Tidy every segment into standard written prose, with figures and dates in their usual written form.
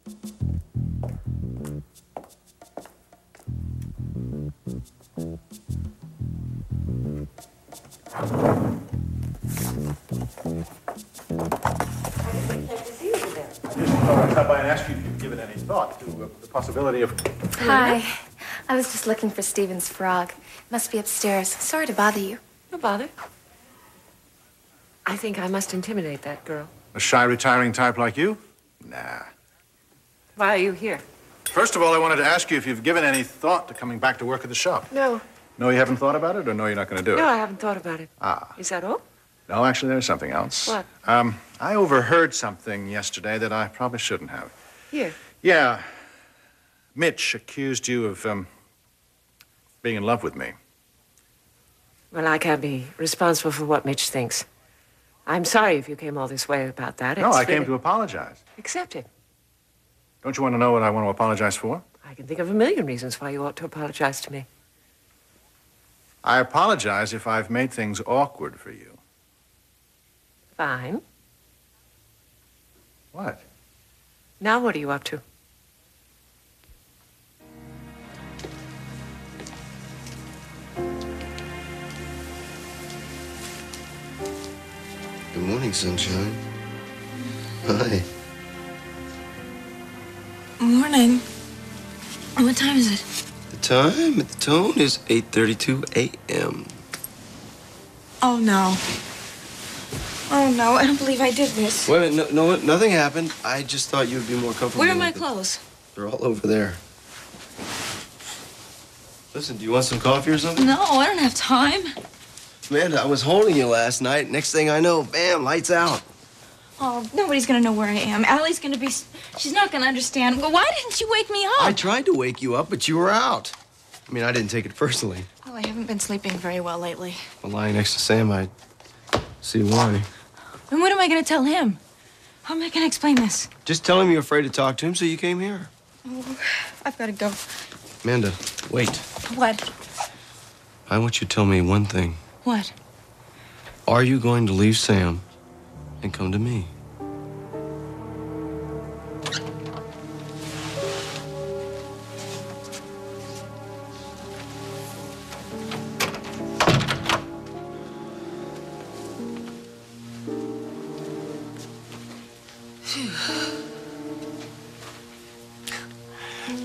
I'd stop by and ask you if you've given any thought to the possibility of... Hi. I was just looking for Stephen's frog. Must be upstairs. Sorry to bother you. No bother. I think I must intimidate that girl. A shy, retiring type like you? Nah. Why are you here? First of all, I wanted to ask you if you've given any thought to coming back to work at the shop. No. No, you haven't thought about it, or no, you're not going to do it? No, I haven't thought about it. Ah. Is that all? No, actually, there's something else. What? I overheard something yesterday that I probably shouldn't have. Here? Yeah. Mitch accused you of, being in love with me. Well, I can't be responsible for what Mitch thinks. I'm sorry if you came all this way about that. No, I came to apologize. Accept it. Don't you want to know what I want to apologize for? I can think of a million reasons why you ought to apologize to me. I apologize if I've made things awkward for you. Fine. What? Now what are you up to? Good morning, sunshine. Hi. Morning. What time is it? The time at the tone is 8:32 a.m. Oh, no. Oh, no. I don't believe I did this. Wait a minute. No, nothing happened. I just thought you'd be more comfortable. Where are my with it. clothes? They're all over there. Listen, do you want some coffee or something? No, I don't have time. Amanda, I was holding you last night. Next thing I know, bam, lights out. Oh, nobody's gonna know where I am. Allie's gonna be... She's not gonna understand. Well, why didn't you wake me up? I tried to wake you up, but you were out. I mean, I didn't take it personally. Well, I haven't been sleeping very well lately. Well, lying next to Sam, I see why. And what am I gonna tell him? How am I gonna explain this? Just tell him you're afraid to talk to him, so you came here. Oh, I've gotta go. Amanda, wait. What? I want you to tell me one thing. What? Are you going to leave Sam and come to me?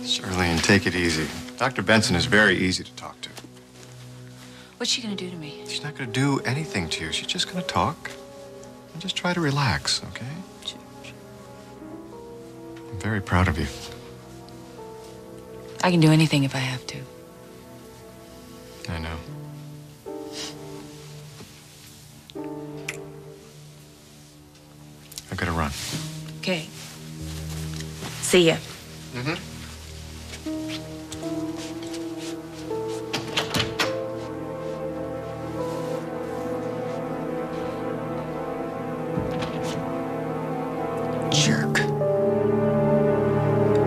Charlene, take it easy. Dr. Benson is very easy to talk to. What's she gonna do to me? She's not going to do anything to you. She's just going to talk. And just try to relax, okay? Sure. I'm very proud of you. I can do anything if I have to. I know. I've got to run. Okay. See ya. Mm-hmm. Jerk.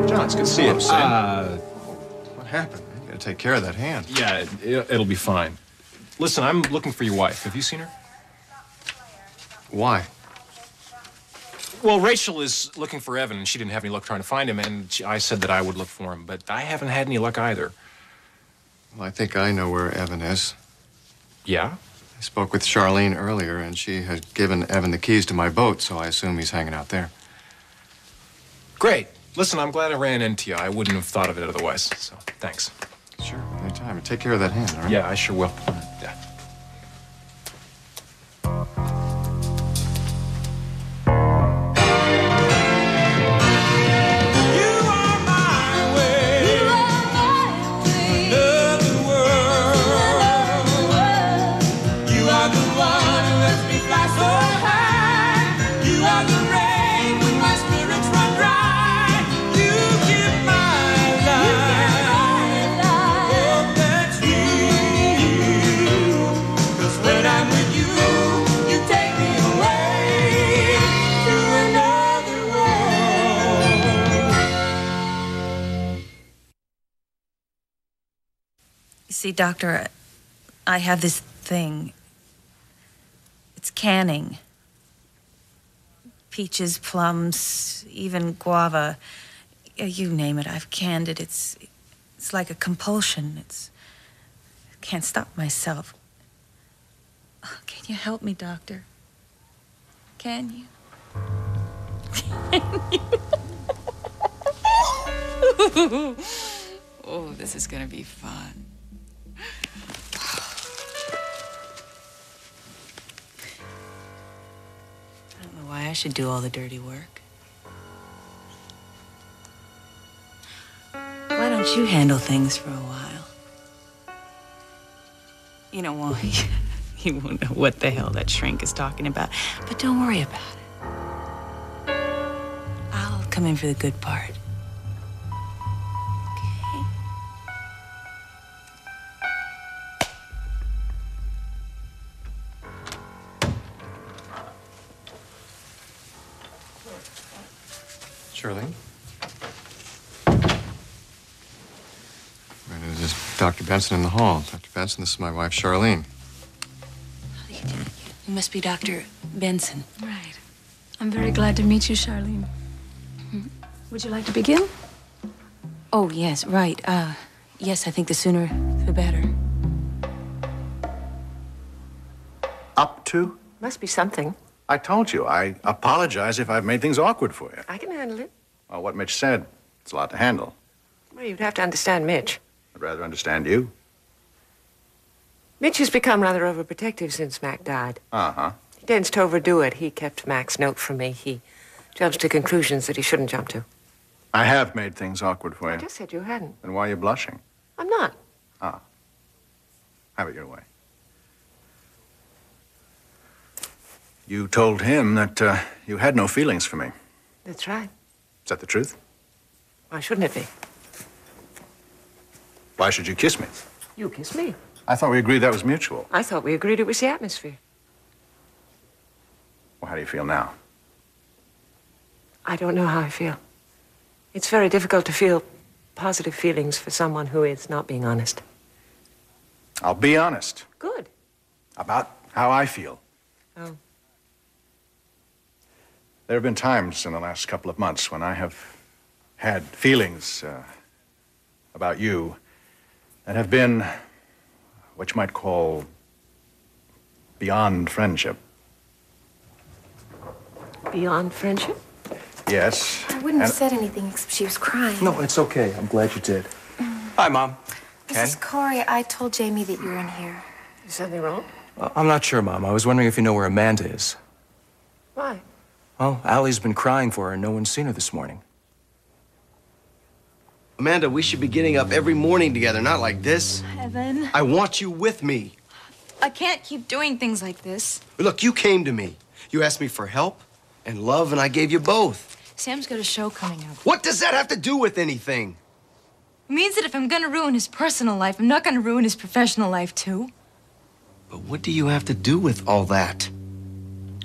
John, it's good to see you. Sam. What happened? You got to take care of that hand. Yeah, it'll be fine. Listen, I'm looking for your wife. Have you seen her? Why? Well, Rachel is looking for Evan, and she didn't have any luck trying to find him, and I said that I would look for him, but I haven't had any luck either. Well, I think I know where Evan is. Yeah? I spoke with Charlene earlier, and she had given Evan the keys to my boat, so I assume he's hanging out there. Great. Listen, I'm glad I ran into you. I wouldn't have thought of it otherwise, so thanks. Sure, anytime. Take care of that hand, all right? Yeah, I sure will. Yeah. See, Doctor, I have this thing. It's canning. Peaches, plums, even guava. You name it, I've canned it. It's like a compulsion. I can't stop myself. Oh, can you help me, Doctor? Can you? Can you? Oh, this is gonna be fun. I don't know why I should do all the dirty work. Why don't you handle things for a while? You know why? You won't know what the hell that shrink is talking about. But don't worry about it. I'll come in for the good part. Okay? Charlene? There's this Dr. Benson in the hall. Dr. Benson, this is my wife, Charlene. You must be Dr. Benson. Right. I'm very glad to meet you, Charlene. Would you like to begin? Oh, yes, right. Yes, I think the sooner the better. Up to? Must be something. I told you. I apologize if I've made things awkward for you. I can handle it. Well, what Mitch said, it's a lot to handle. Well, you'd have to understand Mitch. I'd rather understand you. Mitch has become rather overprotective since Mac died. Uh-huh. He tends to overdo it. He kept Mac's note from me. He jumps to conclusions that he shouldn't jump to. I have made things awkward for I you. just said you hadn't. Then why are you blushing? I'm not. Ah. Have it your way. You told him that you had no feelings for me. That's right. Is that the truth? Why shouldn't it be? Why should you kiss me? You kiss me. I thought we agreed that was mutual. I thought we agreed it was the atmosphere. Well, how do you feel now? I don't know how I feel. It's very difficult to feel positive feelings for someone who is not being honest. I'll be honest Good. about how I feel. Oh. There have been times in the last couple of months when I have had feelings about you that have been what you might call beyond friendship. Beyond friendship? Yes. I wouldn't have said anything except she was crying. No, it's okay. I'm glad you did. Hi, Mom. This is Corey. I told Jamie that you're in here. Is something wrong? I'm not sure, Mom. I was wondering if you know where Amanda is. Why? Well, Allie's been crying for her, and no one's seen her this morning. Amanda, we should be getting up every morning together, not like this. Evan, I want you with me. I can't keep doing things like this. Look, you came to me. You asked me for help and love, and I gave you both. Sam's got a show coming up. What does that have to do with anything? It means that if I'm gonna ruin his personal life, I'm not gonna ruin his professional life, too. But what do you have to do with all that?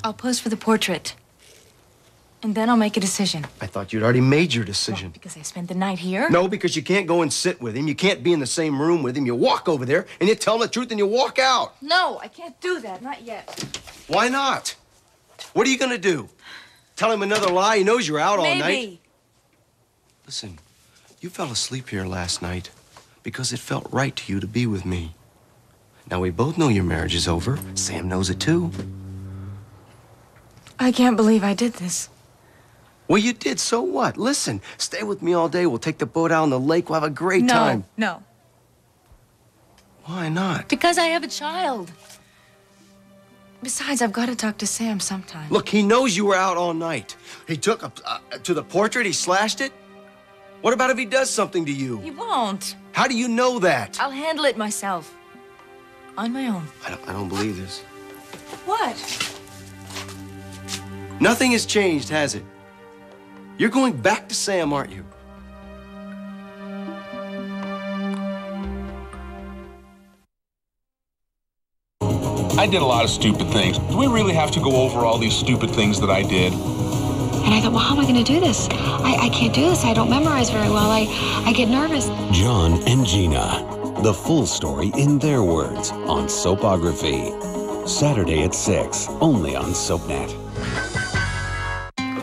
I'll pose for the portrait. And then I'll make a decision. I thought you'd already made your decision. Because I spent the night here? No, because you can't go and sit with him. You can't be in the same room with him. You walk over there, and you tell him the truth, and you walk out. No, I can't do that. Not yet. Why not? What are you gonna do? Tell him another lie? He knows you're out all night. Maybe. Listen, you fell asleep here last night because it felt right to you to be with me. Now, we both know your marriage is over. Sam knows it, too. I can't believe I did this. Well, you did, so what? Listen, stay with me all day. We'll take the boat out on the lake. We'll have a great time. No. Why not? Because I have a child. Besides, I've got to talk to Sam sometime. Look, he knows you were out all night. He took to the portrait, he slashed it. What about if he does something to you? He won't. How do you know that? I'll handle it myself. On my own. I don't believe this. What? Nothing has changed, has it? You're going back to Sam, aren't you? I did a lot of stupid things. Do we really have to go over all these stupid things that I did? And I thought, well, how am I going to do this? I can't do this. I don't memorize very well. I get nervous. John and Gina. The full story in their words on Soapography. Saturday at 6, only on SoapNet.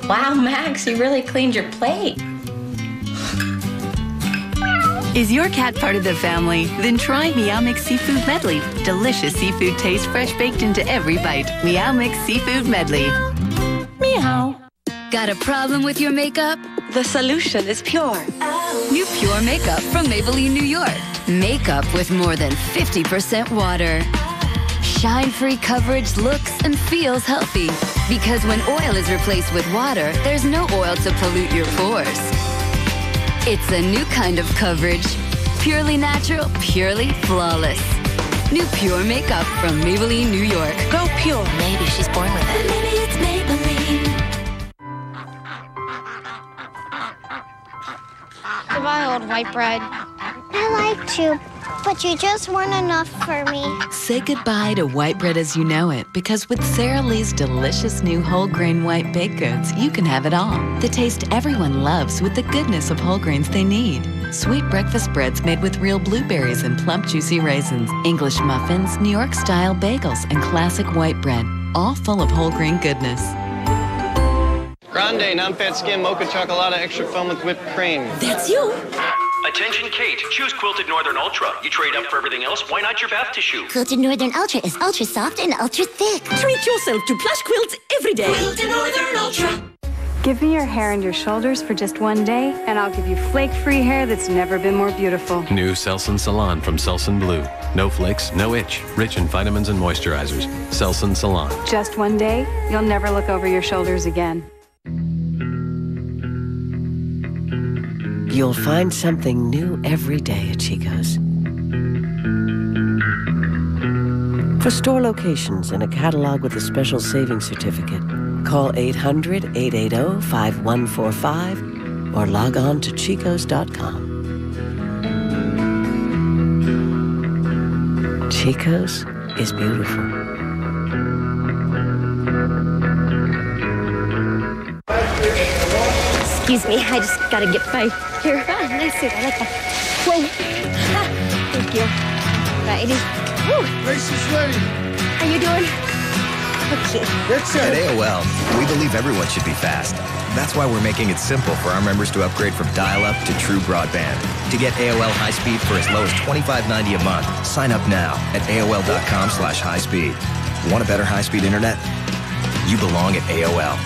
Wow, Max, you really cleaned your plate. Is your cat part of the family? Then try Meow Mix Seafood Medley. Delicious seafood taste fresh baked into every bite. Meow Mix Seafood Medley. Meow. Got a problem with your makeup? The solution is Pure. New Pure Makeup from Maybelline, New York. Makeup with more than 50% water. Shine-free coverage looks and feels healthy. Because when oil is replaced with water, there's no oil to pollute your pores. It's a new kind of coverage. Purely natural, purely flawless. New Pure Makeup from Maybelline, New York. Go Pure. Maybe she's born with it. Maybe it's Maybelline. Goodbye, old white bread. I liked you, but you just weren't enough for me. Say goodbye to white bread as you know it, because with Sara Lee's delicious new whole grain white baked goods, you can have it all. The taste everyone loves with the goodness of whole grains they need. Sweet breakfast breads made with real blueberries and plump juicy raisins, English muffins, New York style bagels, and classic white bread, all full of whole grain goodness. Grande, non-fat skim, mocha chocolate, extra foam with whipped cream. That's you. Attention, Kate. Choose Quilted Northern Ultra. You trade up for everything else. Why not your bath tissue? Quilted Northern Ultra is ultra soft and ultra thick. Treat yourself to plush quilts every day. Quilted Northern Ultra. Give me your hair and your shoulders for just one day, and I'll give you flake-free hair that's never been more beautiful. New Selsun Salon from Selsun Blue. No flakes, no itch. Rich in vitamins and moisturizers. Selsun Salon. Just one day, you'll never look over your shoulders again. You'll find something new every day at Chico's. For store locations and a catalog with a special savings certificate, call 800-880-5145 or log on to chicos.com. Chico's is beautiful. Excuse me, I just gotta get by here. Ah, nice suit, I like that. Whoa. Ah, thank you. Righty. Woo. Race is ready. How you doing? Okay. That's it. At AOL, we believe everyone should be fast. That's why we're making it simple for our members to upgrade from dial-up to true broadband. To get AOL high speed for as low as $25.90 a month, sign up now at AOL.com/highspeed. Want a better high-speed internet? You belong at AOL.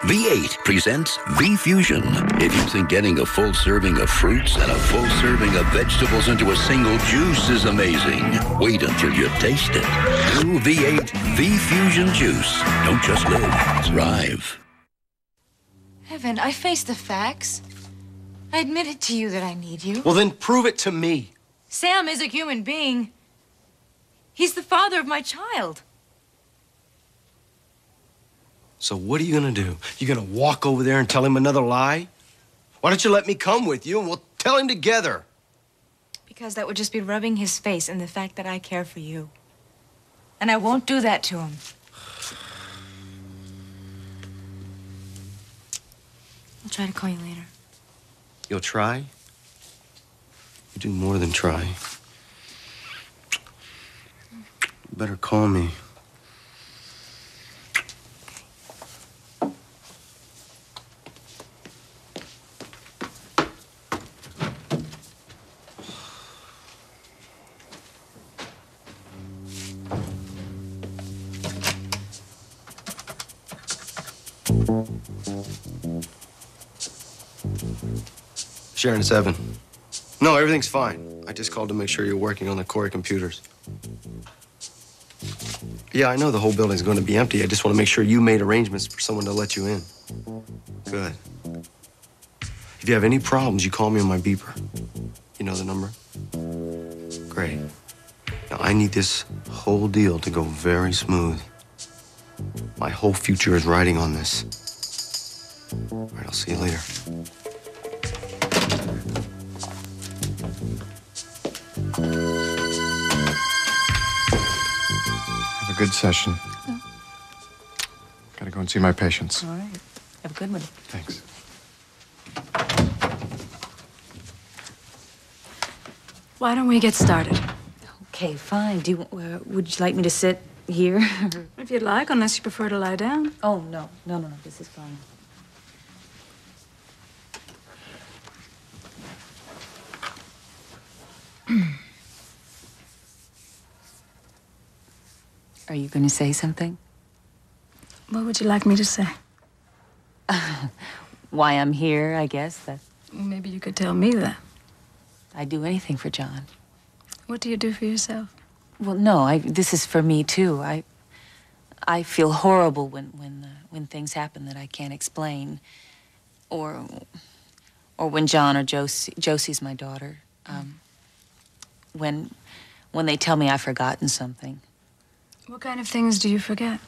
V8 presents V-Fusion. If you think getting a full serving of fruits and a full serving of vegetables into a single juice is amazing, wait until you taste it. New V8 V-Fusion Juice. Don't just live, thrive. Evan, I face the facts. I admitted to you that I need you. Well, then prove it to me. Sam is a human being. He's the father of my child. So what are you gonna do? You gonna walk over there and tell him another lie? Why don't you let me come with you and we'll tell him together? Because that would just be rubbing his face in the fact that I care for you. And I won't do that to him. I'll try to call you later. You'll try? You do more than try. You better call me. Sharon, it's Evan. No, everything's fine. I just called to make sure you're working on the Corey computers. Yeah, I know the whole building's going to be empty. I just want to make sure you made arrangements for someone to let you in. Good. If you have any problems, you call me on my beeper. You know the number? Great. Now, I need this whole deal to go very smooth. My whole future is riding on this. All right, I'll see you later. Have a good session. Oh. Gotta go and see my patients. All right. Have a good one. Thanks. Why don't we get started? Okay, fine. Do you, would you like me to sit here? If you'd like, unless you prefer to lie down. Oh, no. No. This is fine. you going to say something? What would you like me to say? Why I'm here, I guess. Maybe you could tell me that. I'd do anything for John. What do you do for yourself? Well, no, this is for me, too. I feel horrible when things happen that I can't explain. Or when John or Josie's my daughter. When they tell me I've forgotten something. What kind of things do you forget?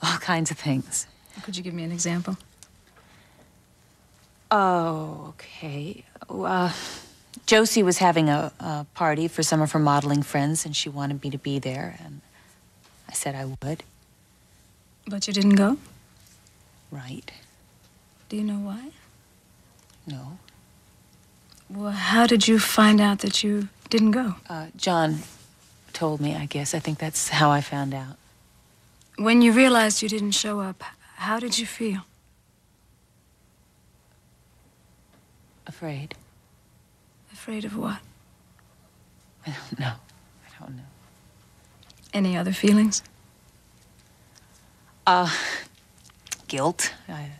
All kinds of things. Could you give me an example? Oh, okay. Josie was having a party for some of her modeling friends, and she wanted me to be there, and I said I would. But you didn't go? Right. Do you know why? No. Well, how did you find out that you didn't go? John told me, I guess. I think that's how I found out. When you realized you didn't show up, how did you feel? Afraid. Afraid of what? I don't know. I don't know. Any other feelings? Guilt. A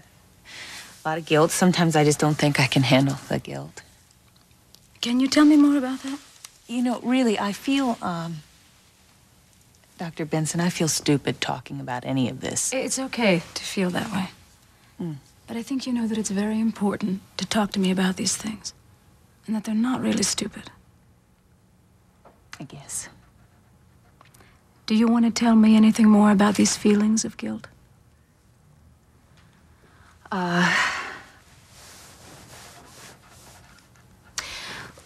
lot of guilt. Sometimes I just don't think I can handle the guilt. Can you tell me more about that? You know, really, I feel, Dr. Benson, I feel stupid talking about any of this. It's okay to feel that way. But I think you know that it's very important to talk to me about these things. And that they're not really stupid. I guess. Do you want to tell me anything more about these feelings of guilt?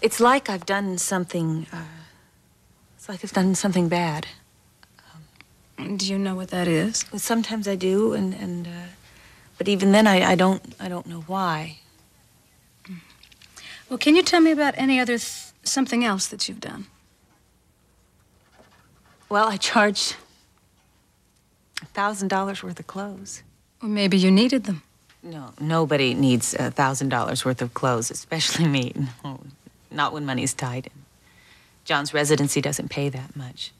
It's like I've done something, it's like I've done something bad. Do you know what that is? Sometimes I do, but even then I don't know why. Well, can you tell me about any other something else that you've done? Well, I charged $1,000 worth of clothes. Well, maybe you needed them. No, nobody needs $1,000 worth of clothes, especially me. No, not when money's tight. John's residency doesn't pay that much.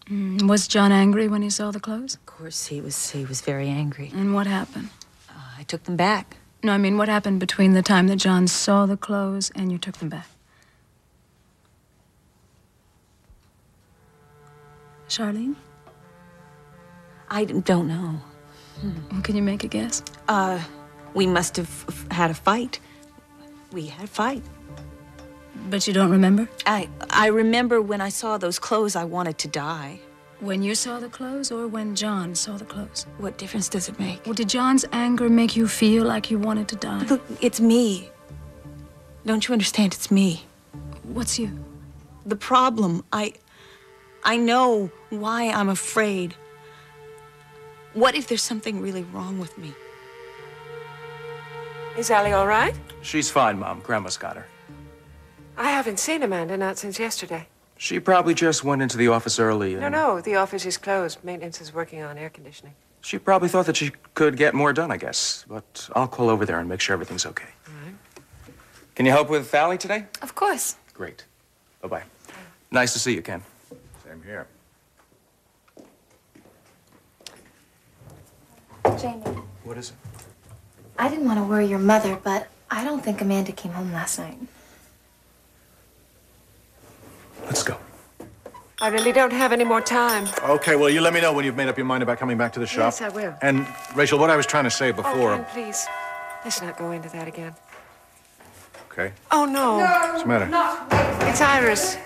Was John angry when he saw the clothes? Of course, he was very angry. And what happened? I took them back. No, I mean, what happened between the time that John saw the clothes and you took them back? Charlene? I don't know. Can you make a guess? We must have had a fight. We had a fight. But you don't remember? I remember when I saw those clothes, I wanted to die. When you saw the clothes or when John saw the clothes? What difference does it make? Well, did John's anger make you feel like you wanted to die? Look, it's me. Don't you understand? It's me. What's you? The problem. I know why I'm afraid. What if there's something really wrong with me? Is Allie all right? She's fine, Mom. Grandma's got her. I haven't seen Amanda, not since yesterday. She probably just went into the office early and... No, the office is closed. Maintenance is working on air conditioning. She probably thought that she could get more done, I guess. But I'll call over there and make sure everything's okay. All right. Can you help with Allie today? Of course. Great. Bye-bye. Nice to see you, Ken. Same here. Jamie, What is it? I didn't want to worry your mother, but I don't think Amanda came home last night. Let's go. I really don't have any more time. Okay, well, you let me know when you've made up your mind about coming back to the shop. Yes, I will. And, Rachel, what I was trying to say before... Oh, Ken, please. Let's not go into that again. Okay. Oh, no. What's the matter? It's Iris.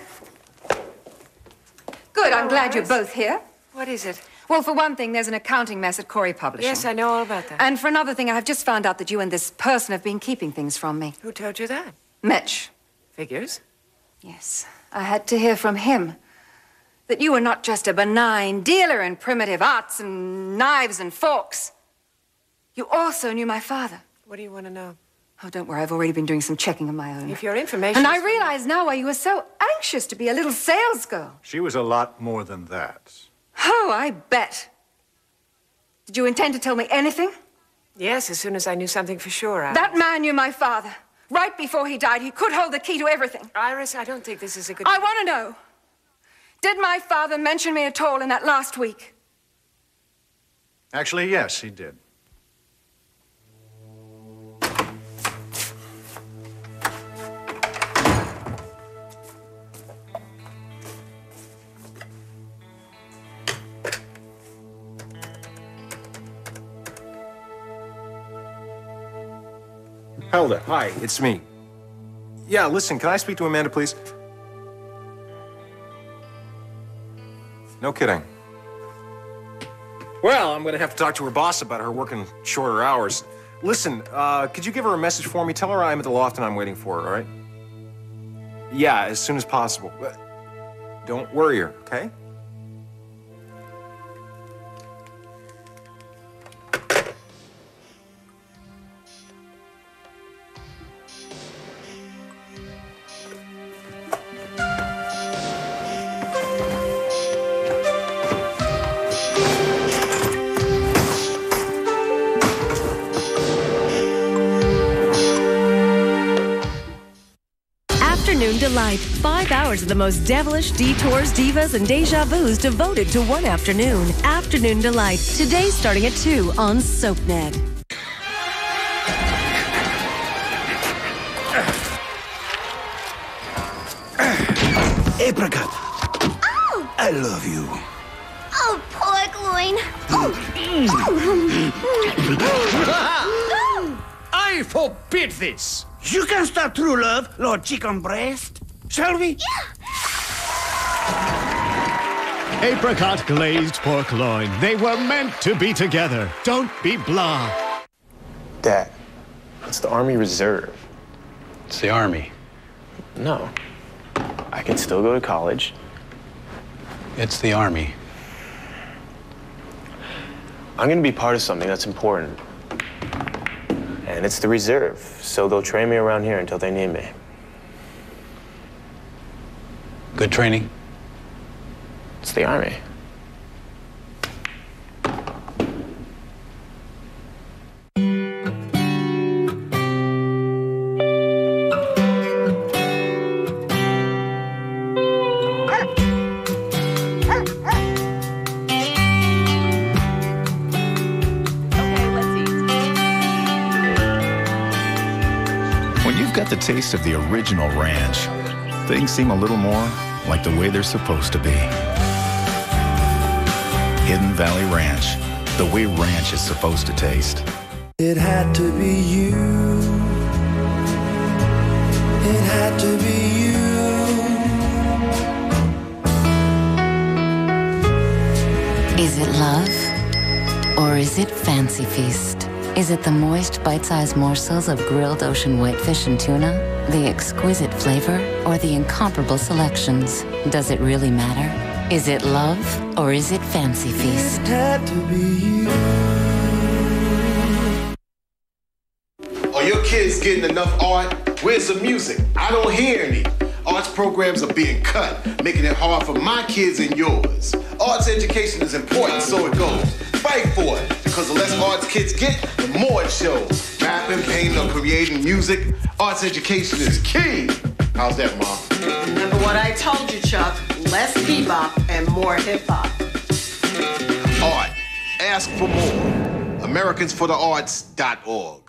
Good, I'm glad you're both here. What is it? Well, for one thing, there's an accounting mess at Corey Publishing. Yes, I know all about that. And for another thing, I've just found out that you and this person have been keeping things from me. Who told you that? Mitch. Figures? Yes, I had to hear from him that you were not just a benign dealer in primitive arts and knives and forks. You also knew my father. What do you want to know? Oh, don't worry, I've already been doing some checking of my own. If your information... And I realize now why you were so anxious to be a little sales girl. She was a lot more than that. Oh, I bet. Did you intend to tell me anything? Yes, as soon as I knew something for sure. That man knew my father. Right before he died, he could hold the key to everything. Iris, I don't think this is a good... I want to know. Did my father mention me at all in that last week? Actually, yes, he did. Helda, hi, it's me. Yeah, listen, can I speak to Amanda, please? No kidding. Well, I'm gonna have to talk to her boss about her working shorter hours. Listen, could you give her a message for me? Tell her I'm at the loft and I'm waiting for her, all right? Yeah, as soon as possible. Don't worry her, okay? Afternoon Delight. 5 hours of the most devilish detours, divas, and deja vus devoted to one afternoon. Afternoon Delight. Today starting at 2 on SoapNet. Apricot. Oh! I love you. Oh, pork loin. I forbid this. You can start true love, Lord Chicken Breast. Shall we? Apricot glazed pork loin. They were meant to be together. Don't be blah. Dad, it's the Army Reserve. It's the Army. No. I can still go to college. It's the Army. I'm gonna be part of something that's important. And it's the Reserve, so they'll train me around here until they need me. Good training? It's the Army. When you've got the taste of the original ranch, things seem a little more like the way they're supposed to be. Hidden Valley Ranch, the way ranch is supposed to taste. It had to be you. It had to be you. Is it love? Or is it Fancy Feast? Is it the moist, bite-sized morsels of grilled ocean whitefish and tuna? The exquisite flavor? Or the incomparable selections? Does it really matter? Is it love? Or is it Fancy Feast? It had to be you. Are your kids getting enough art? Where's the music? I don't hear any. Arts programs are being cut, making it hard for my kids and yours. Arts education is important, so it goes. Fight for it, because the less arts kids get, the more it shows. Rapping, painting, or creating music, arts education is key. How's that, Mom? Remember what I told you, Chuck. Less bebop and more hip-hop. Art. Ask for more. AmericansForTheArts.org.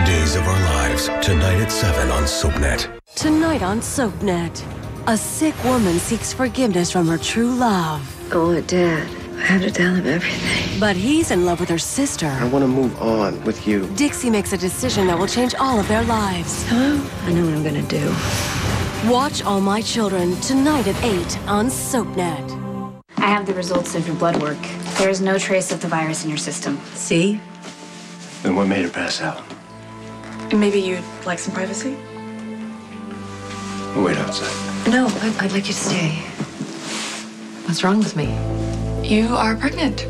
Days of Our Lives, tonight at 7 on SoapNet. Tonight on SoapNet. A sick woman seeks forgiveness from her true love. Oh, Dad, I had to tell him everything. But he's in love with her sister. I want to move on with you. Dixie makes a decision that will change all of their lives. Hello? I know what I'm gonna do. Watch All My Children tonight at 8 on SoapNet. I have the results of your blood work. There is no trace of the virus in your system. See? Then what made her pass out? Maybe you'd like some privacy? We'll wait outside. No, I'd like you to stay. What's wrong with me? You are pregnant.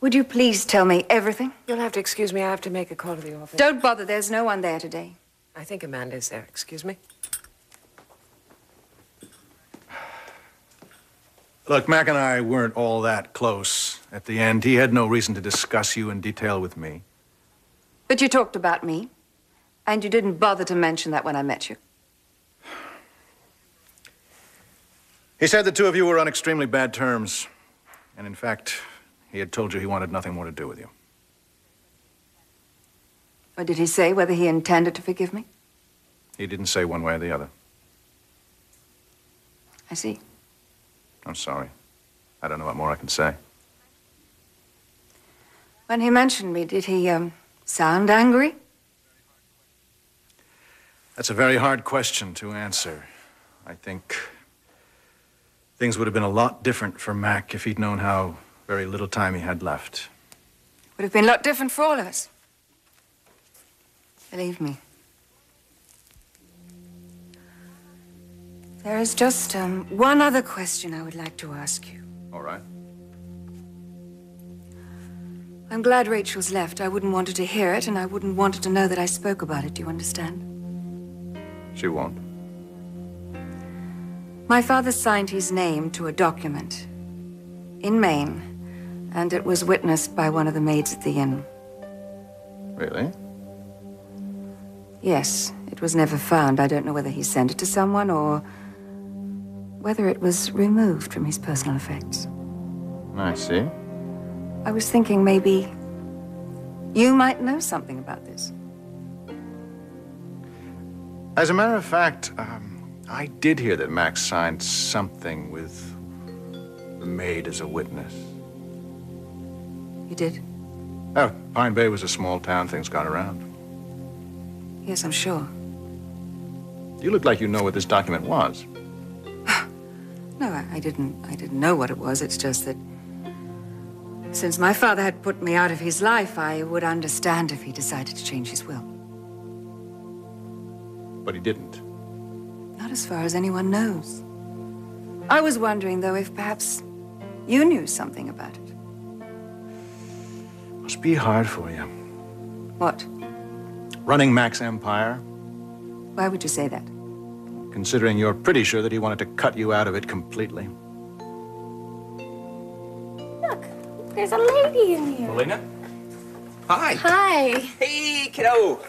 Would you please tell me everything? You'll have to excuse me. I have to make a call to the office. Don't bother. There's no one there today. I think Amanda is there. Excuse me. Look, Mac and I weren't all that close. At the end, he had no reason to discuss you in detail with me. But you talked about me, and you didn't bother to mention that when I met you. He said the two of you were on extremely bad terms. And in fact, he had told you he wanted nothing more to do with you. Or did he say whether he intended to forgive me? He didn't say one way or the other. I see. I'm sorry. I don't know what more I can say. When he mentioned me, did he, sound angry? That's a very hard question to answer. I think things would have been a lot different for Mac if he'd known how very little time he had left. Would have been a lot different for all of us. Believe me. There is just one other question I would like to ask you. All right. I'm glad Rachel's left. I wouldn't want her to hear it, and I wouldn't want her to know that I spoke about it. Do you understand? She won't. My father signed his name to a document in Maine, and it was witnessed by one of the maids at the inn. Really? Yes, it was never found. I don't know whether he sent it to someone or whether it was removed from his personal effects. I see. I was thinking maybe you might know something about this. As a matter of fact, I did hear that Max signed something with the maid as a witness. You did? Oh, Pine Bay was a small town. Things got around. Yes, I'm sure. You look like you know what this document was. No, I didn't know what it was. It's just that since my father had put me out of his life, I would understand if he decided to change his will. But he didn't. Not as far as anyone knows. I was wondering, though, if perhaps you knew something about it. Must be hard for you. What? Running Mac's empire, Why would you say that? considering you're pretty sure that he wanted to cut you out of it completely. Look, there's a lady in here. Melina? Hi. Hi. Hey, kiddo.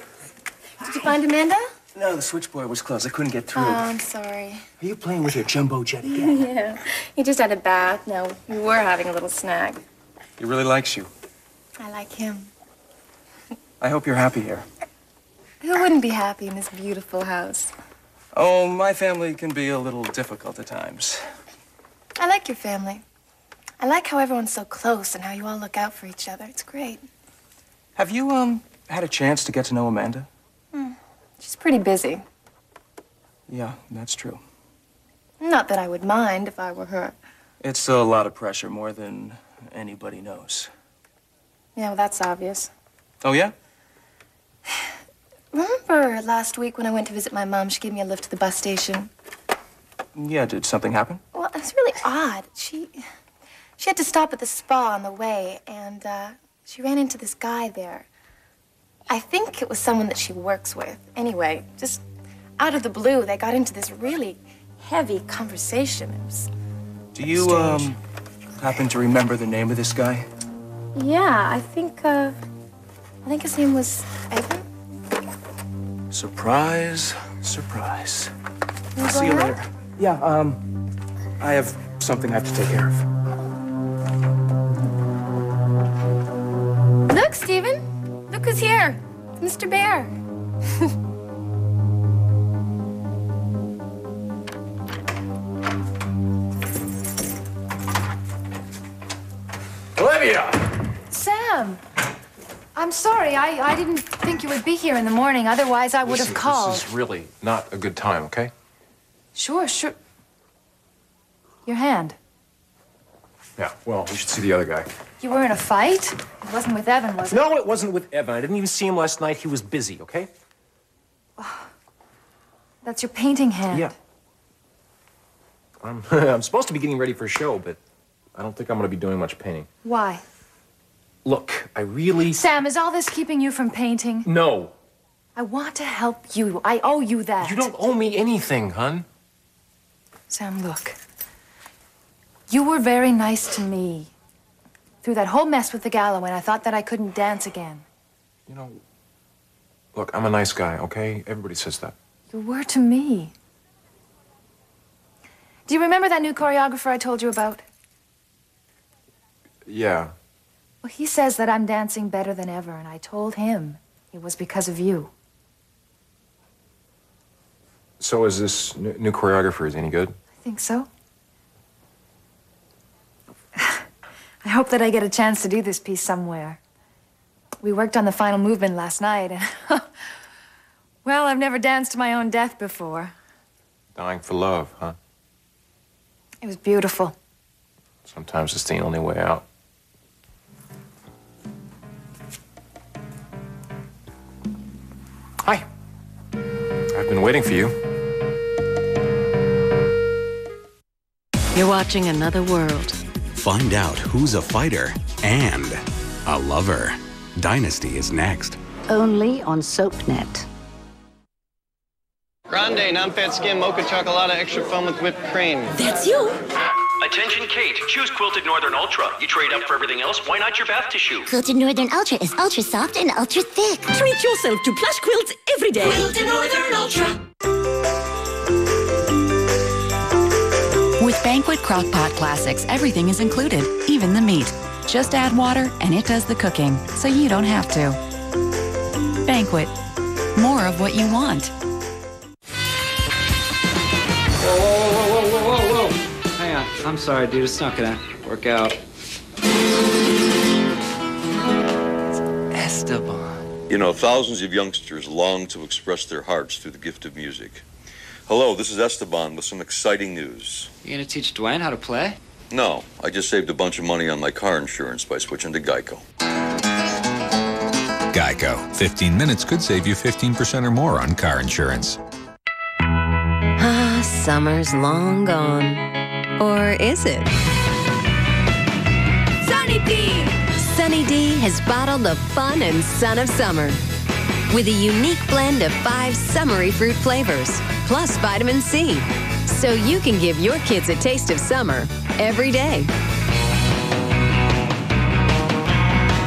Did you find Amanda? No, the switchboard was closed. I couldn't get through. Oh, I'm sorry. Are you playing with your jumbo jet again? Yeah. He just had a bath. No, we were having a little snack. He really likes you. I like him. I hope you're happy here. Who wouldn't be happy in this beautiful house? Oh, my family can be a little difficult at times. I like your family. I like how everyone's so close and how you all look out for each other. It's great. Have you, had a chance to get to know Amanda? She's pretty busy. Yeah, that's true. Not that I would mind if I were her. It's a lot of pressure, more than anybody knows. Yeah, well, that's obvious. Oh, yeah? Remember last week when I went to visit my mom, she gave me a lift to the bus station? Yeah, did something happen? Well, it was really odd. She had to stop at the spa on the way, and she ran into this guy there. I think it was someone that she works with. Anyway, just out of the blue, they got into this really heavy conversation. It was Do you, strange. happen to remember the name of this guy? Yeah, I think his name was Evan. Surprise, surprise. You I'll see you going later. Yeah, I have something I have to take care of. Look, Stephen. Look who's here. It's Mr. Bear. Olivia! Sam! I'm sorry. I didn't think you would be here in the morning. Otherwise, I would have called. This is really not a good time, okay? Sure. Your hand. Yeah, well, we should see the other guy. You were in a fight? It wasn't with Evan, was it? No, it wasn't with Evan. I didn't even see him last night. He was busy, okay? That's your painting hand. Yeah. I'm supposed to be getting ready for a show, but I don't think I'm going to be doing much painting. Why? Look, I really... Sam, is all this keeping you from painting? No. I want to help you. I owe you that. You don't owe me anything, hun. Sam, look. You were very nice to me. Through that whole mess with the gala when I thought that I couldn't dance again. You know, look, I'm a nice guy, okay? Everybody says that. You were to me. Do you remember that new choreographer I told you about? Yeah. Well, he says that I'm dancing better than ever, and I told him it was because of you. So is this new choreographer, is he any good? I think so. I hope that I get a chance to do this piece somewhere. We worked on the final movement last night, and well, I've never danced to my own death before. Dying for love, huh? It was beautiful. Sometimes it's the only way out. Hi. I've been waiting for you. You're watching Another World. Find out who's a fighter and a lover. Dynasty is next. Only on SoapNet. Grande, non-fat skim, mocha chocolate, extra foam with whipped cream. That's you. Attention, Kate. Choose Quilted Northern Ultra. You trade up for everything else. Why not your bath tissue? Quilted Northern Ultra is ultra soft and ultra thick. Treat yourself to plush quilts every day. Quilted Northern Ultra. With Banquet Crock-Pot Classics, everything is included, even the meat. Just add water and it does the cooking, so you don't have to. Banquet. More of what you want. Whoa, whoa, whoa, whoa, whoa, whoa, whoa. Hang on. I'm sorry, dude. It's not gonna work out. Esteban. You know, thousands of youngsters long to express their hearts through the gift of music. Hello, this is Esteban with some exciting news. You gonna teach Dwayne how to play? No, I just saved a bunch of money on my car insurance by switching to Geico. Geico. 15 minutes could save you 15% or more on car insurance. Ah, summer's long gone. Or is it? Sunny D! Sunny D has bottled the fun and sun of summer. With a unique blend of 5 summery fruit flavors, plus vitamin C. So you can give your kids a taste of summer every day.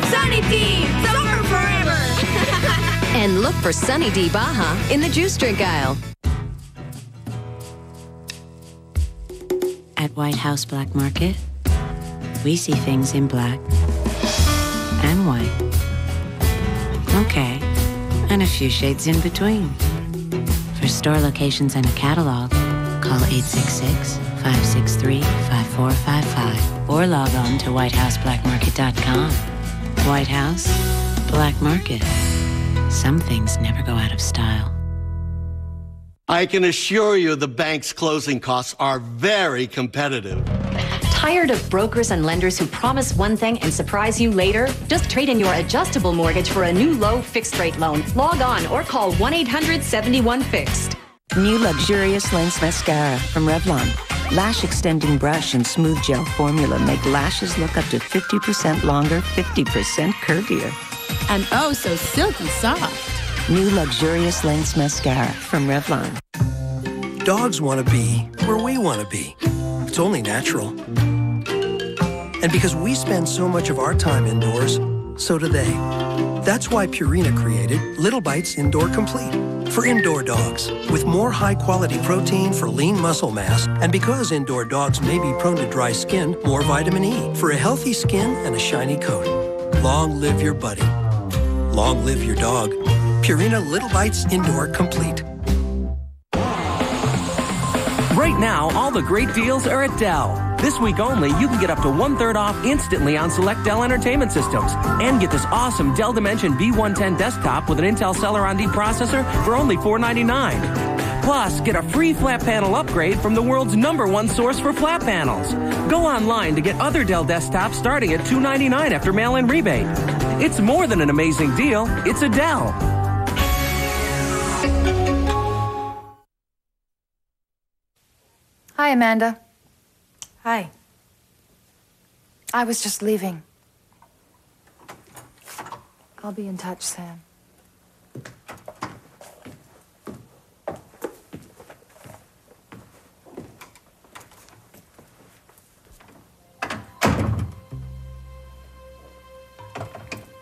Sunny D! Summer forever! And look for Sunny D Baja in the juice drink aisle. At White House Black Market, we see things in black and white. Okay, and a few shades in between. For store locations and a catalog, call 866-563-5455 or log on to whitehouseblackmarket.com. White House Black Market. Some things never go out of style. I can assure you the bank's closing costs are very competitive. Tired of brokers and lenders who promise one thing and surprise you later? Just trade in your adjustable mortgage for a new low fixed rate loan. Log on or call 1-800-71-FIXED. New luxurious lens mascara from Revlon. Lash extending brush and smooth gel formula make lashes look up to 50% longer, 50% curvier. And oh so silky soft. New luxurious lens mascara from Revlon. Dogs want to be where we want to be. It's only natural. And because we spend so much of our time indoors, so do they. That's why Purina created Little Bites Indoor Complete for indoor dogs, with more high-quality protein for lean muscle mass, and because indoor dogs may be prone to dry skin, more vitamin E for a healthy skin and a shiny coat. Long live your buddy. Long live your dog. Purina Little Bites Indoor Complete. Right now, all the great deals are at Dell. This week only, you can get up to 1/3 off instantly on select Dell Entertainment Systems. And get this awesome Dell Dimension B110 desktop with an Intel Celeron D processor for only $499. Plus, get a free flat panel upgrade from the world's #1 source for flat panels. Go online to get other Dell desktops starting at $299 after mail-in rebate. It's more than an amazing deal, it's a Dell. Hi, Amanda. Hi. I was just leaving. I'll be in touch, Sam.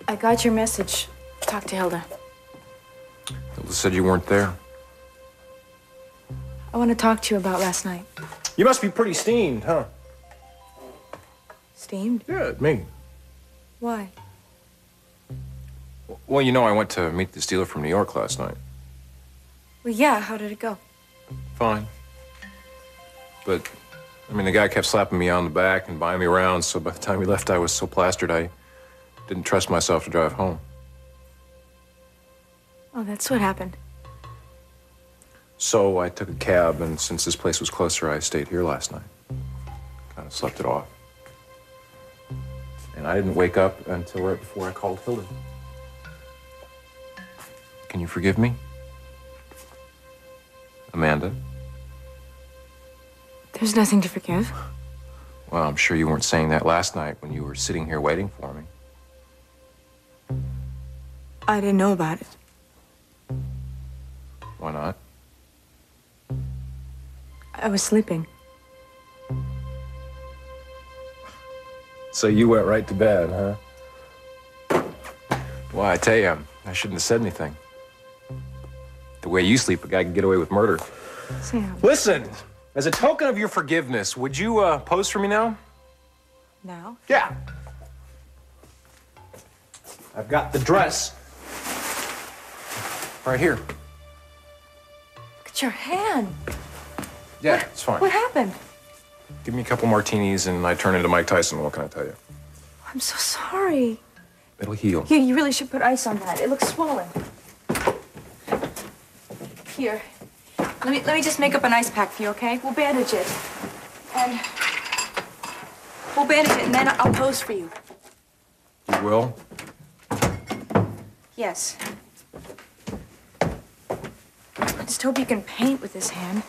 I got your message. Talk to Hilda. Hilda said you weren't there. I want to talk to you about last night. You must be pretty steamed, huh? Steamed? Yeah, me. Why? Well, you know, I went to meet this dealer from New York last night. Well, yeah, how did it go? Fine. But, I mean, the guy kept slapping me on the back and buying me around, so by the time he left, I was so plastered I didn't trust myself to drive home. Oh, that's what happened. So I took a cab, and since this place was closer, I stayed here last night. Kind of slept it off. And I didn't wake up until right before I called Hilda. Can you forgive me? Amanda? There's nothing to forgive. Well, I'm sure you weren't saying that last night when you were sitting here waiting for me. I didn't know about it. Why not? I was sleeping. So you went right to bed, huh? Well, I tell you, I shouldn't have said anything. The way you sleep, a guy can get away with murder. Sam. Listen, as a token of your forgiveness, would you pose for me now? Now? Yeah. I've got the dress right here. Look at your hand. Yeah, it's fine. What happened? Give me a couple martinis and I turn into Mike Tyson. What can I tell you? I'm so sorry. It'll heal. Here, you really should put ice on that. It looks swollen. Here. Let me just make up an ice pack for you, okay? We'll bandage it. And we'll bandage it, and then I'll pose for you. You will? Yes. I just hope you can paint with this hand.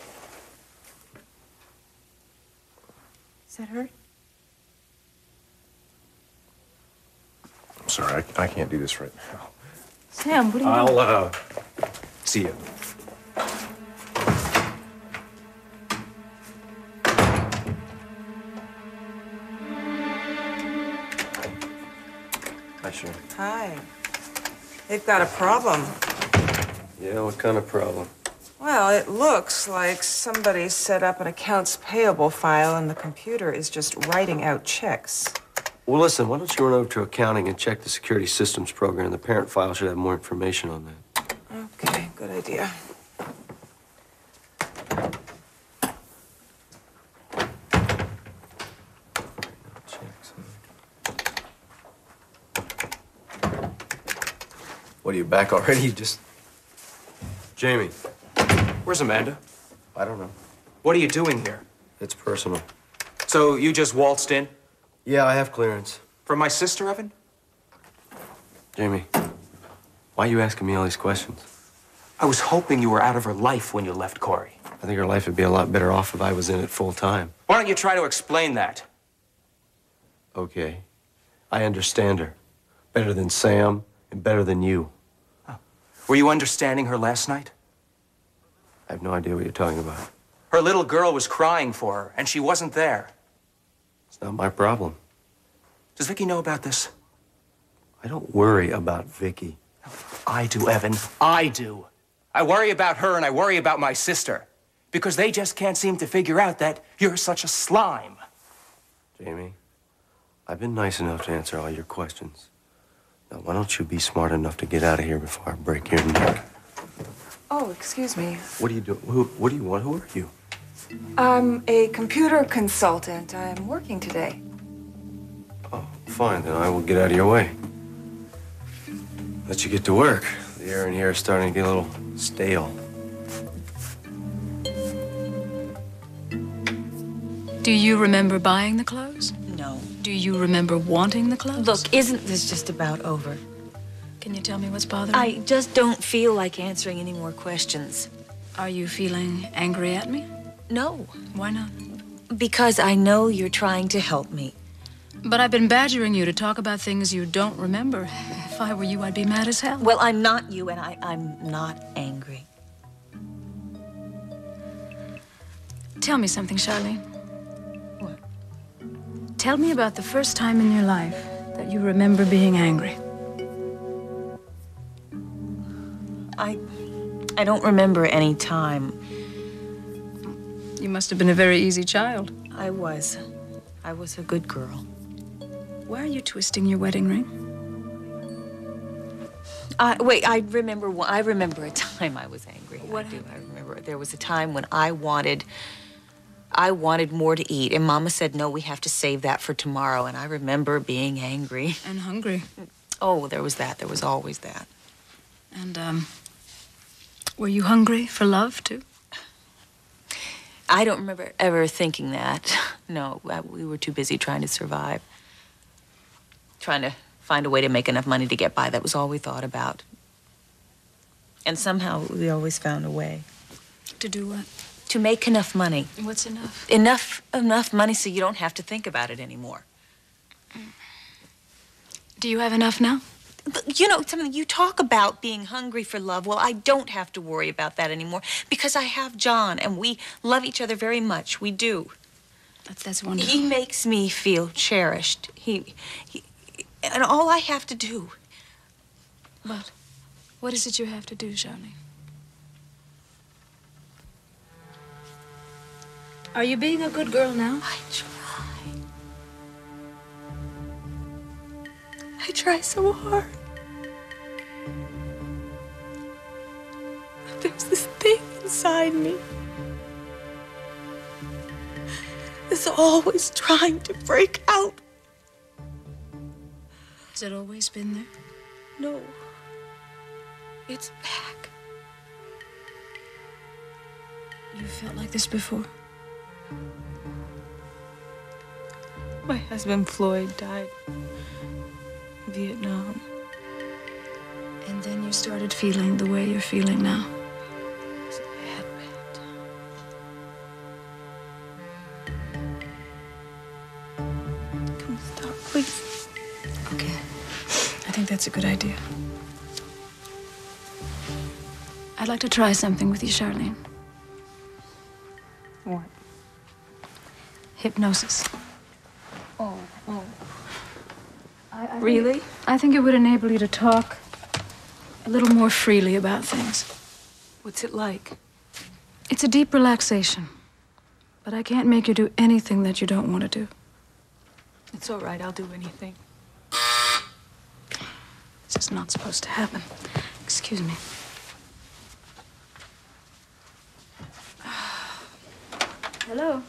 Does that hurt? I'm sorry, I can't do this right now. Sam, what are you doing? I'll, see you. Hi, Sharon. Hi. They've got a problem. Yeah, what kind of problem? Well, it looks like somebody set up an accounts payable file and the computer is just writing out checks. Well, listen, why don't you run over to accounting and check the security systems program? The parent file should have more information on that. Okay, good idea. What, are you back already? You just... Jamie. Where's Amanda? I don't know. What are you doing here? It's personal. So you just waltzed in? Yeah, I have clearance. From my sister, Evan? Jamie, why are you asking me all these questions? I was hoping you were out of her life when you left Corey. I think her life would be a lot better off if I was in it full time. Why don't you try to explain that? Okay. I understand her. Better than Sam and better than you. Oh. Were you understanding her last night? I have no idea what you're talking about. Her little girl was crying for her, and she wasn't there. It's not my problem. Does Vicky know about this? I don't worry about Vicky. I do, Evan. I do. I worry about her and I worry about my sister. Because they just can't seem to figure out that you're such a slime. Jamie, I've been nice enough to answer all your questions. Now, why don't you be smart enough to get out of here before I break your neck? Oh, excuse me. What do you do? What do you want? Who are you? I'm a computer consultant. I'm working today. Oh, fine. Then I will get out of your way. Let you get to work. The air in here is starting to get a little stale. Do you remember buying the clothes? No. Do you remember wanting the clothes? Look, isn't this just about over? Can you tell me what's bothering I you? just don't feel like answering any more questions. Are you feeling angry at me? No. Why not? Because I know you're trying to help me. But I've been badgering you to talk about things you don't remember. If I were you, I'd be mad as hell. Well, I'm not you, and I'm not angry. Tell me something, Charlene. What? Tell me about the first time in your life that you remember being angry. I don't remember any time. You must have been a very easy child. I was a good girl. Why are you twisting your wedding ring? Wait, I remember a time I was angry. I remember there was a time when I wanted more to eat, and Mama said, no, we have to save that for tomorrow, and I remember being angry. And hungry. Oh, there was that. There was always that. And, were you hungry for love, too? I don't remember ever thinking that. No, we were too busy trying to survive. Trying to find a way to make enough money to get by. That was all we thought about. And somehow we always found a way. To do what? To make enough money. What's enough? Enough money so you don't have to think about it anymore. Do you have enough now? You know, something you talk about being hungry for love. Well, I don't have to worry about that anymore because I have John, and we love each other very much. We do. That's wonderful. He makes me feel cherished. And all I have to do. But what is it you have to do, Charlene? Are you being a good girl now? I try so hard. But there's this thing inside me that's always trying to break out. Has it always been there? No. It's back. You felt like this before? My husband, Floyd, died in Vietnam. And then you started feeling the way you're feeling now. It's a bad time. Come stop, please. Okay. I think that's a good idea. I'd like to try something with you, Charlene. What? Hypnosis. Oh. Really? I think it would enable you to talk a little more freely about things. What's it like? It's a deep relaxation. But I can't make you do anything that you don't want to do. It's all right. I'll do anything. This is not supposed to happen. Excuse me. Hello?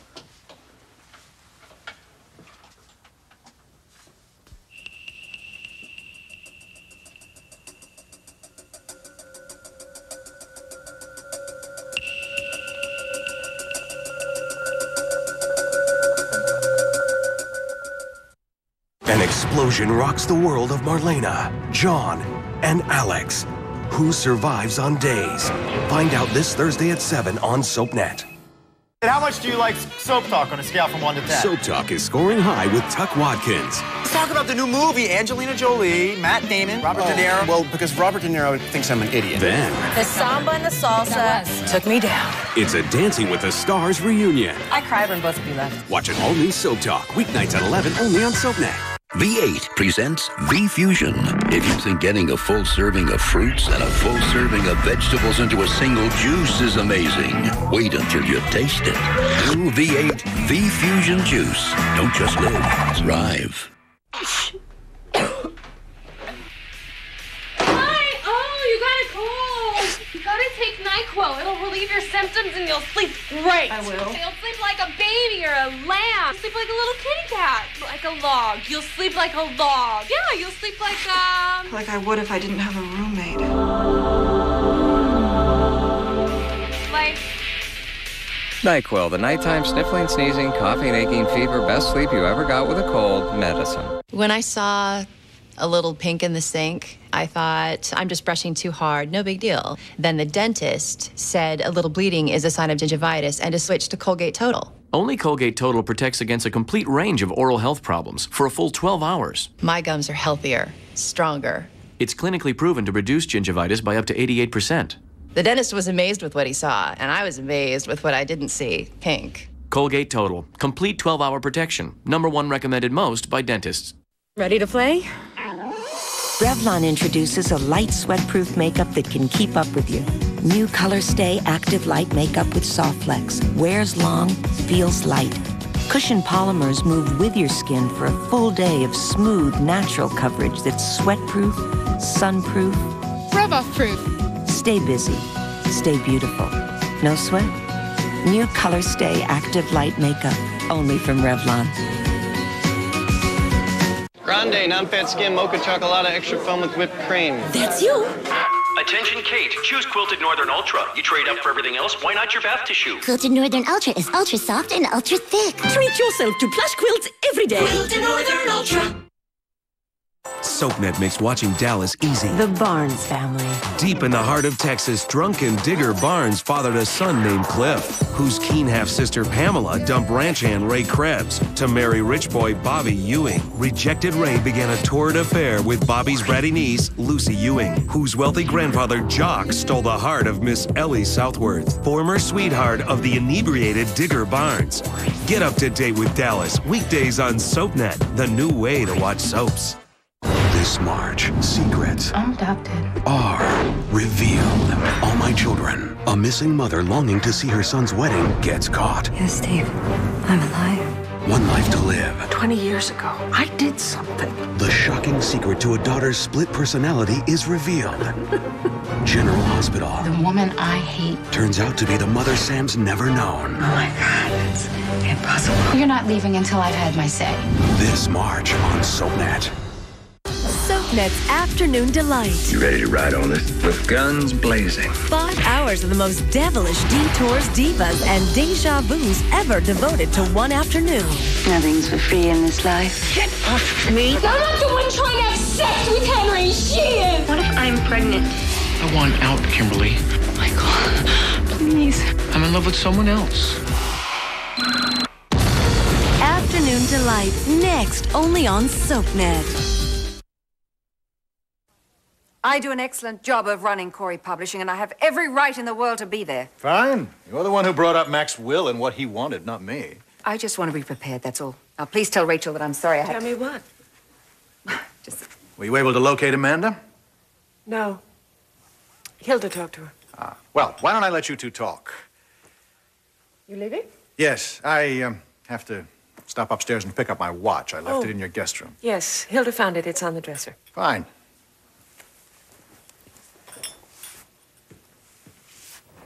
An explosion rocks the world of Marlena, John, and Alex. Who survives on days? Find out this Thursday at 7 on SoapNet. How much do you like Soap Talk on a scale from 1 to 10? Soap Talk is scoring high with Tuck Watkins. Let's talk about the new movie, Angelina Jolie, Matt Damon, Robert De Niro. Well, because Robert De Niro thinks I'm an idiot. Then The samba and the salsa took me down. it's a Dancing with the Stars reunion. I cried when both of you left. Watch an all-new Soap Talk, weeknights at 11 only on SoapNet. V8 presents V-Fusion. If you think getting a full serving of fruits and a full serving of vegetables into a single juice is amazing, wait until you taste it. New V8 V-Fusion Juice. Don't just live, thrive. You got a cold. You gotta take NyQuil. It'll relieve your symptoms and you'll sleep great. I will. You'll sleep like a baby or a lamb. You'll sleep like a little kitty cat. Like a log. You'll sleep like a log. Yeah, you'll sleep like Like I would if I didn't have a roommate. like... NyQuil, the nighttime sniffling, sneezing, coughing, aching, fever, best sleep you ever got with a cold medicine. When I saw a little pink in the sink, I thought, I'm just brushing too hard, no big deal. Then the dentist said a little bleeding is a sign of gingivitis and to switch to Colgate Total. Only Colgate Total protects against a complete range of oral health problems for a full 12 hours. My gums are healthier, stronger. It's clinically proven to reduce gingivitis by up to 88%. The dentist was amazed with what he saw, and I was amazed with what I didn't see, pink. Colgate Total. Complete 12-hour protection. #1 recommended most by dentists. Ready to play? Revlon introduces a light sweat-proof makeup that can keep up with you. New Color Stay Active Light Makeup with Soft Flex. Wears long, feels light. Cushion polymers move with your skin for a full day of smooth, natural coverage that's sweat-proof, sun-proof, Rub-off-proof. Stay busy. Stay beautiful. No sweat? New Color Stay Active Light Makeup. Only from Revlon. Grande, non-fat skin, mocha chocolate, extra foam with whipped cream. That's you. Attention, Kate. Choose Quilted Northern Ultra. You trade up for everything else. Why not your bath tissue? Quilted Northern Ultra is ultra soft and ultra thick. Treat yourself to plush quilts every day. Quilted Northern Ultra. SoapNet makes watching Dallas easy. The Barnes family. Deep in the heart of Texas, drunken Digger Barnes fathered a son named Cliff, whose keen half-sister Pamela dumped ranch hand Ray Krebs to marry rich boy Bobby Ewing. Rejected Ray began a torrid affair with Bobby's bratty niece, Lucy Ewing, whose wealthy grandfather Jock stole the heart of Miss Ellie Southworth, former sweetheart of the inebriated Digger Barnes. Get up to date with Dallas, weekdays on SoapNet, the new way to watch soaps. This March, secrets I'm adopted. are revealed. All My Children. A missing mother longing to see her son's wedding gets caught. Yes, Steve. I'm alive. One life to live. 20 years ago, I did something. The shocking secret to a daughter's split personality is revealed. General Hospital The woman I hate. turns out to be the mother Sam's never known. Oh my God, it's impossible. You're not leaving until I've had my say. This March on SoapNet. SoapNet's Afternoon Delight. You ready to ride on this? With guns blazing. 5 hours of the most devilish detours, divas, and deja vus ever devoted to one afternoon. Nothing's for free in this life. Get off me! I'm not the one trying to have sex with Henry. She is. What if I'm pregnant? I want out, Kimberly. Michael, please. I'm in love with someone else. Afternoon Delight, next only on SoapNet. I do an excellent job of running Corey Publishing, and I have every right in the world to be there. Fine. You're the one who brought up Mac's will and what he wanted, not me. I just want to be prepared, that's all. Now, please tell Rachel that I'm sorry I had Tell me what? Were you able to locate Amanda? No. Hilda talked to her. Well, why don't I let you two talk? You leaving? Yes, I have to stop upstairs and pick up my watch. I left it in your guest room. Yes, Hilda found it. It's on the dresser. Fine.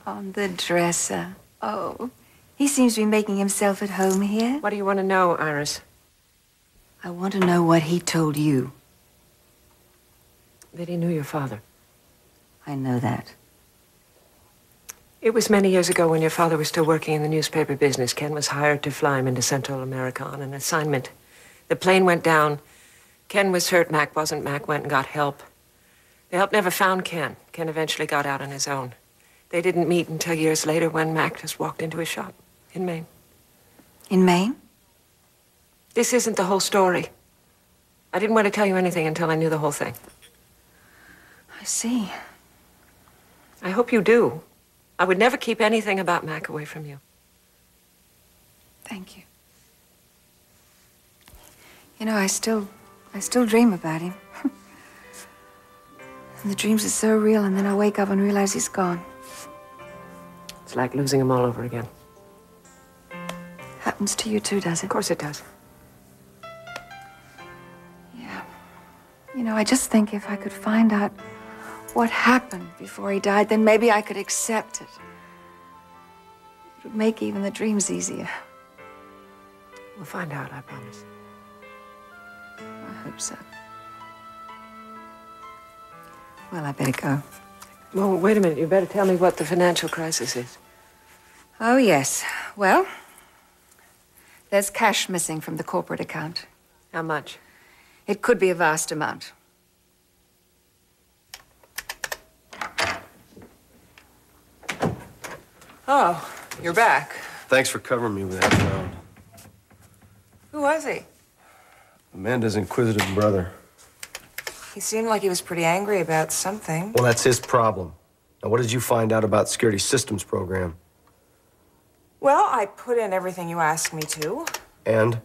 On the dresser. Oh, he seems to be making himself at home here. What do you want to know, Iris? I want to know what he told you. That he knew your father. I know that. It was many years ago when your father was still working in the newspaper business. Ken was hired to fly him into Central America on an assignment. The plane went down. Ken was hurt. Mac wasn't. Mac went and got help. The help never found Ken. Ken eventually got out on his own. They didn't meet until years later when Mac just walked into his shop in Maine. In Maine? This isn't the whole story. I didn't want to tell you anything until I knew the whole thing. I see. I hope you do. I would never keep anything about Mac away from you. Thank you. You know, I still dream about him. And the dreams are so real, and then I wake up and realize he's gone. It's like losing him all over again. Happens to you too, does it? Of course it does. Yeah. You know, I just think if I could find out what happened before he died, then maybe I could accept it. It would make even the dreams easier. We'll find out, I promise. I hope so. Well, I better go. Well, wait a minute. You better tell me what the financial crisis is. Oh, yes. Well, there's cash missing from the corporate account. How much? It could be a vast amount. Oh, you're back. Thanks for covering me with that sound. Who was he? Amanda's inquisitive brother. He seemed like he was pretty angry about something. Well, that's his problem. Now, what did you find out about the security systems program? Well, I put in everything you asked me to. And?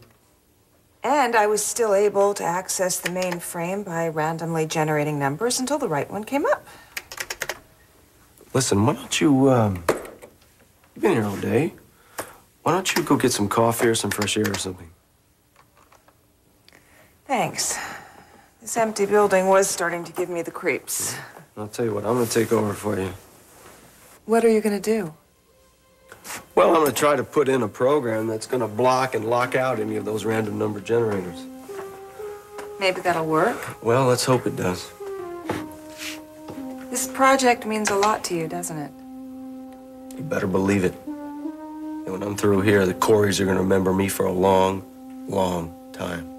And I was still able to access the mainframe by randomly generating numbers until the right one came up. Listen, why don't you, you've been here all day. Why don't you go get some coffee or some fresh air or something? Thanks. This empty building was starting to give me the creeps. I'll tell you what, I'm gonna take over for you. What are you gonna do? Well, I'm gonna try to put in a program that's gonna block and lock out any of those random number generators. Maybe that'll work. Well, let's hope it does. This project means a lot to you, doesn't it? You better believe it. And when I'm through here, the Corys are gonna remember me for a long, long time.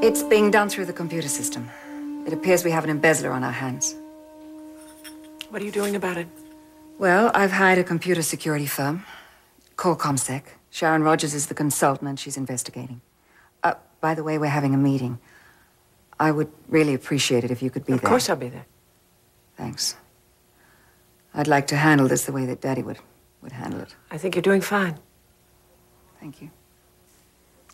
It's being done through the computer system. It appears we have an embezzler on our hands. What are you doing about it? Well, I've hired a computer security firm called ComSec. Sharon Rogers is the consultant, and she's investigating. By the way, we're having a meeting. I would really appreciate it if you could be there. Of course I'll be there. Thanks. I'd like to handle this the way that Daddy would handle it. I think you're doing fine. Thank you.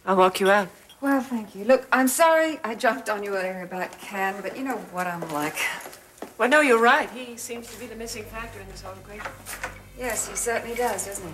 I'll walk you out. Well, thank you. Look, I'm sorry I jumped on you earlier about Ken, but you know what I'm like. Well, no, you're right. He seems to be the missing factor in this whole equation. Yes, he certainly does, doesn't he?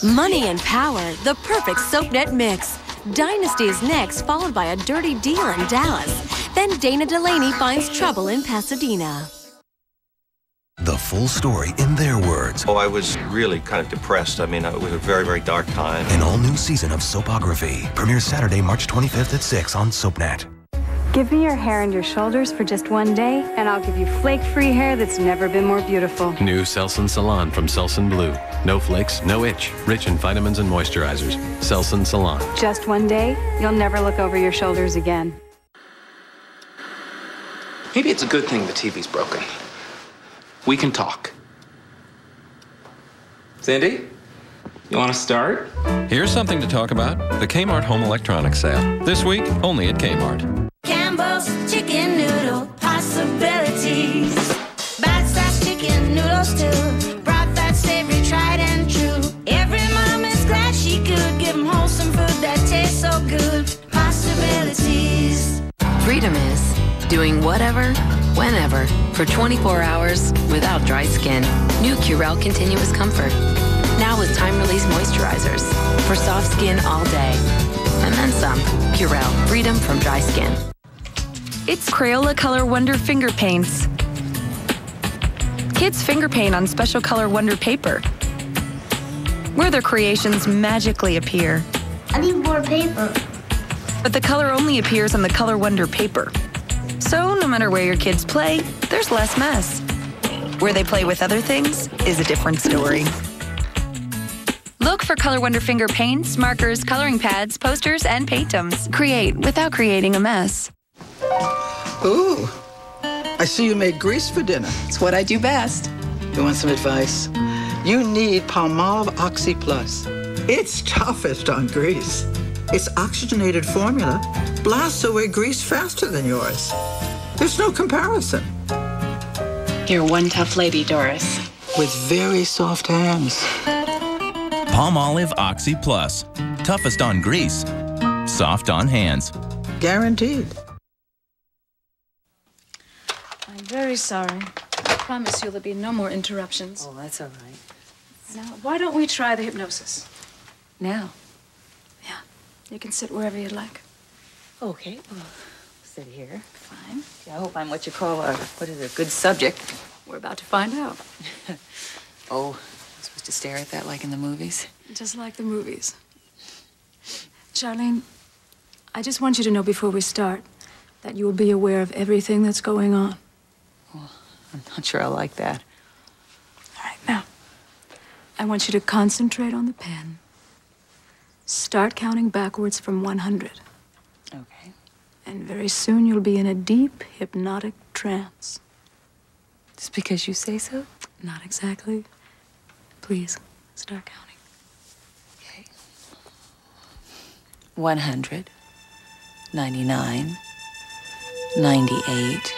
Money and power, the perfect SoapNet mix. Dynasty is next, followed by a dirty deal in Dallas. Then Dana Delaney finds trouble in Pasadena. The full story in their words. Oh, I was really kind of depressed. I mean, it was a very, very dark time. An all-new season of Soapography premieres Saturday, March 25th at 6 on SoapNet. Give me your hair and your shoulders for just one day, and I'll give you flake-free hair that's never been more beautiful. New Selsun Salon from Selsun Blue. No flakes, no itch. Rich in vitamins and moisturizers. Selsun Salon. Just one day, you'll never look over your shoulders again. Maybe it's a good thing the TV's broken. We can talk. Cindy, you want to start? Here's something to talk about. The Kmart Home Electronics Sale. This week, only at Kmart. Campbell's chicken noodle possibilities. Bite-sized chicken noodles too. Broth that's savory, tried and true. Every mom is glad she could give them wholesome food that tastes so good. Possibilities. Freedom is doing whatever, whenever, for 24 hours without dry skin. New Curel Continuous Comfort. Now with time-release moisturizers for soft skin all day. And then some. Curel, freedom from dry skin. It's Crayola Color Wonder Finger Paints. Kids finger paint on special Color Wonder paper, where their creations magically appear. I need more paper. But the color only appears on the Color Wonder paper. So no matter where your kids play, there's less mess. Where they play with other things is a different story. Look for Color Wonder finger paints, markers, coloring pads, posters, and paintums. Create without creating a mess. Ooh, I see you made grease for dinner. It's what I do best. You want some advice? You need Palmolive Oxy Plus. It's toughest on grease. Its oxygenated formula blasts away grease faster than yours. There's no comparison. You're one tough lady, Doris. With very soft hands. Palmolive Oxy Plus. Toughest on grease. Soft on hands. Guaranteed. I'm very sorry. I promise you there'll be no more interruptions. Oh, that's all right. Now, why don't we try the hypnosis? Now? Yeah. You can sit wherever you'd like. Okay. Well, sit here. Fine. I hope I'm what you call a good subject. We're about to find out. Oh, I'm supposed to stare at that like in the movies? Just like the movies. Charlene, I just want you to know before we start that you will be aware of everything that's going on. Well, I'm not sure I like that. All right, now, I want you to concentrate on the pen. Start counting backwards from 100. Okay. And very soon you'll be in a deep, hypnotic trance. Just because you say so? Not exactly. Please, start counting. Okay. 100, 99, 98.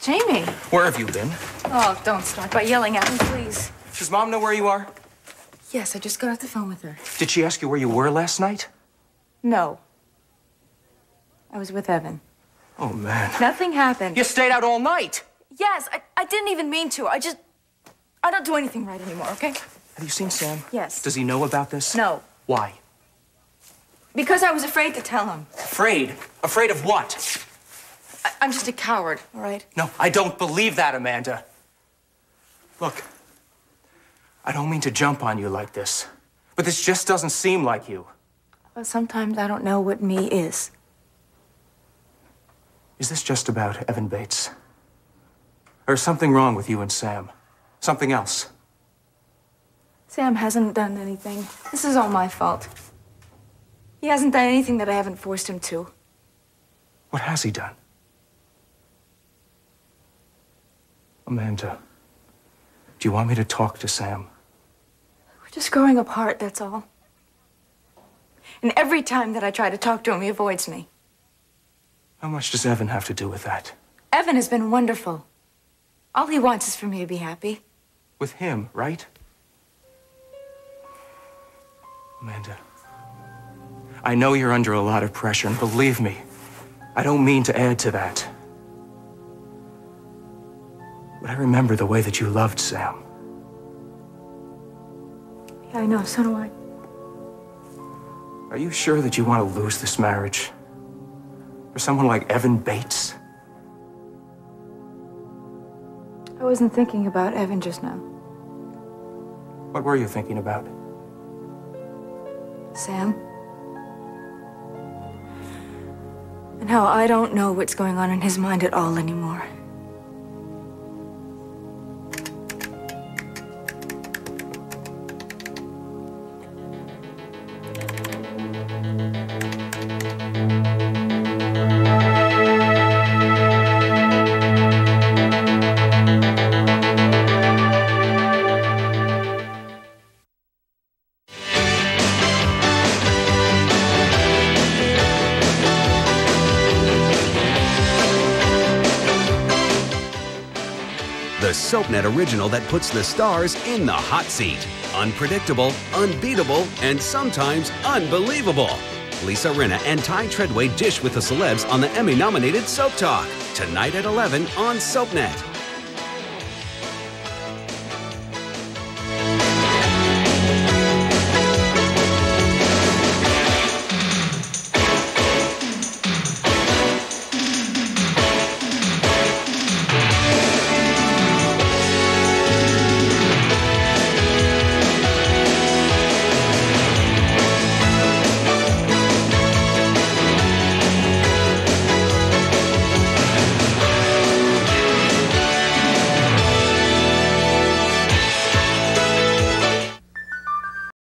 Jamie! Where have you been? Oh, don't start by yelling at me, please. Does Mom know where you are? Yes, I just got off the phone with her. Did she ask you where you were last night? No. I was with Evan. Oh, man. Nothing happened. You stayed out all night! Yes, I didn't even mean to. I don't do anything right anymore, okay? Have you seen Sam? Yes. Does he know about this? No. Why? Because I was afraid to tell him. Afraid? Afraid of what? I'm just a coward, all right? No, I don't believe that, Amanda. Look, I don't mean to jump on you like this, but this just doesn't seem like you. Well, sometimes I don't know what me is. Is this just about Evan Bates? Or is something wrong with you and Sam? Something else? Sam hasn't done anything. This is all my fault. He hasn't done anything that I haven't forced him to. What has he done? Amanda, do you want me to talk to Sam? We're just growing apart, that's all. And every time that I try to talk to him, he avoids me. How much does Evan have to do with that? Evan has been wonderful. All he wants is for me to be happy. With him, right? Amanda, I know you're under a lot of pressure, and believe me, I don't mean to add to that. But I remember the way that you loved Sam. Yeah, I know, so do I. Are you sure that you want to lose this marriage? For someone like Evan Bates? I wasn't thinking about Evan just now. What were you thinking about? Sam. And how I don't know what's going on in his mind at all anymore. The SoapNet original that puts the stars in the hot seat. Unpredictable, unbeatable, and sometimes unbelievable. Lisa Rinna and Ty Treadway dish with the celebs on the Emmy-nominated Soap Talk. Tonight at 11 on SoapNet.